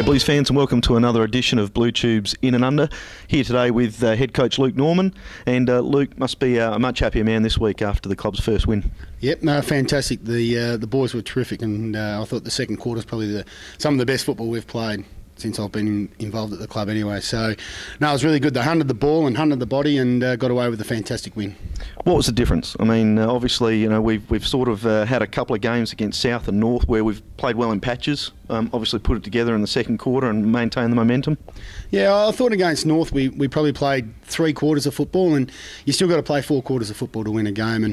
G'day Blues fans and welcome to another edition of Blue Tubes In and Under. Here today with head coach Luke Norman, and Luke must be a much happier man this week after the club's first win. Yep, no, fantastic. The boys were terrific, and I thought the second quarter is probably some of the best football we've played since I've been involved at the club anyway. So, no, it was really good. They hunted the ball and hunted the body and got away with a fantastic win. What was the difference? I mean, obviously, we've sort of had a couple of games against South and North where we've played well in patches, obviously put it together in the second quarter and maintained the momentum. Yeah, I thought against North we probably played 3 quarters of football, and you still got to play 4 quarters of football to win a game,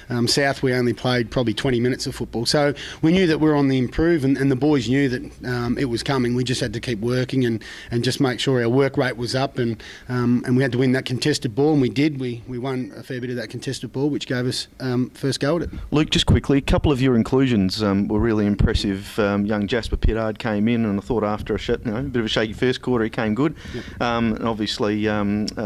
and South we only played probably 20 minutes of football. So we knew that we were on the improve, and the boys knew that it was coming. We just had to keep working and just make sure our work rate was up, and we had to win that contested ball, and we did. We won a fair bit of that contested ball, which gave us first go at it. Luke, just quickly, a couple of your inclusions were really impressive. Young Jasper Pittard came in, and I thought after a bit of a shaky first quarter, he came good. Yep. And obviously,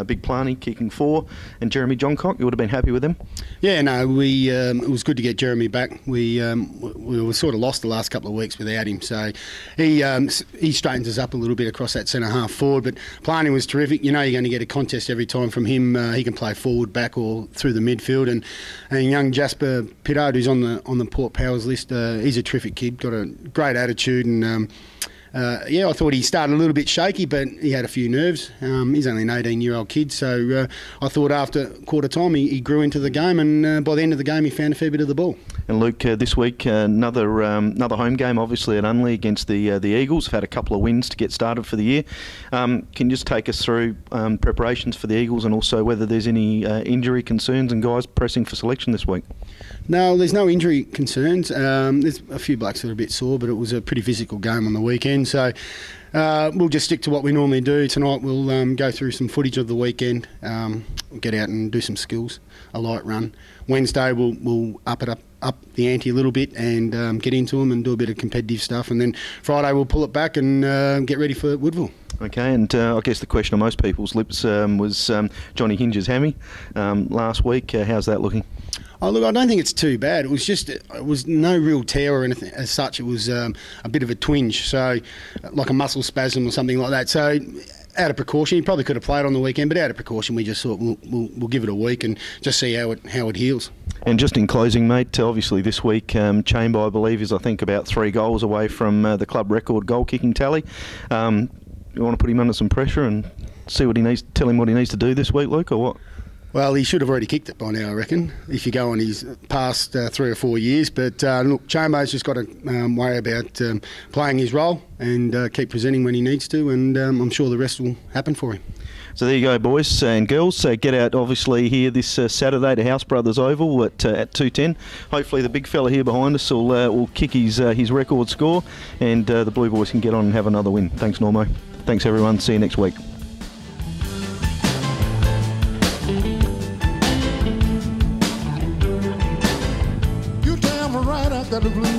Big Planey kicking 4, and Jeremy Johncock, you would have been happy with him? Yeah, no, it was good to get Jeremy back. We were sort of lost the last couple of weeks without him, so he straightens us up a little bit across that centre half forward. But Planey was terrific. You know, you're going to get a contest every time from him. He can play forward, back, or through the midfield. And young Jasper Pittard, who's on the Port Powers list, he's a terrific kid. Got a great attitude, and I thought he started a little bit shaky, but he had a few nerves. He's only an 18-year-old kid, so I thought after quarter time he grew into the game, and by the end of the game he found a fair bit of the ball. And Luke, this week another home game, obviously at Unley against the Eagles. Have had a couple of wins to get started for the year. Can you just take us through preparations for the Eagles, and also whether there's any injury concerns and guys pressing for selection this week? No, there's no injury concerns. There's a few blokes that are a bit sore, but it was a pretty physical game on the weekend. So we'll just stick to what we normally do. Tonight we'll go through some footage of the weekend, get out and do some skills, a light run. Wednesday we'll up the ante a little bit and get into them and do a bit of competitive stuff. And then Friday we'll pull it back and get ready for Woodville. Okay, and I guess the question on most people's lips was Johnny Hinge's hammy last week. How's that looking? Oh, look, I don't think it's too bad. It was no real tear or anything as such. It was a bit of a twinge, so like a muscle spasm or something like that. So out of precaution, he probably could have played on the weekend, but out of precaution, we just thought we'll give it a week and just see how it heals. And just in closing, mate, obviously this week, Chamber, I believe, is I think about 3 goals away from the club record goal kicking tally. You want to put him under some pressure and tell him what he needs to do this week, Luke, or what? Well, he should have already kicked it by now, I reckon, if you go on his past 3 or 4 years. But look, Chambers just got to worry about playing his role and keep presenting when he needs to, and I'm sure the rest will happen for him. So there you go, boys and girls. Get out, obviously, here this Saturday to House Brothers Oval at 2:10. Hopefully the big fella here behind us will kick his record score, and the Blue Boys can get on and have another win. Thanks, Normo. Thanks, everyone. See you next week. You tell me right out that the blue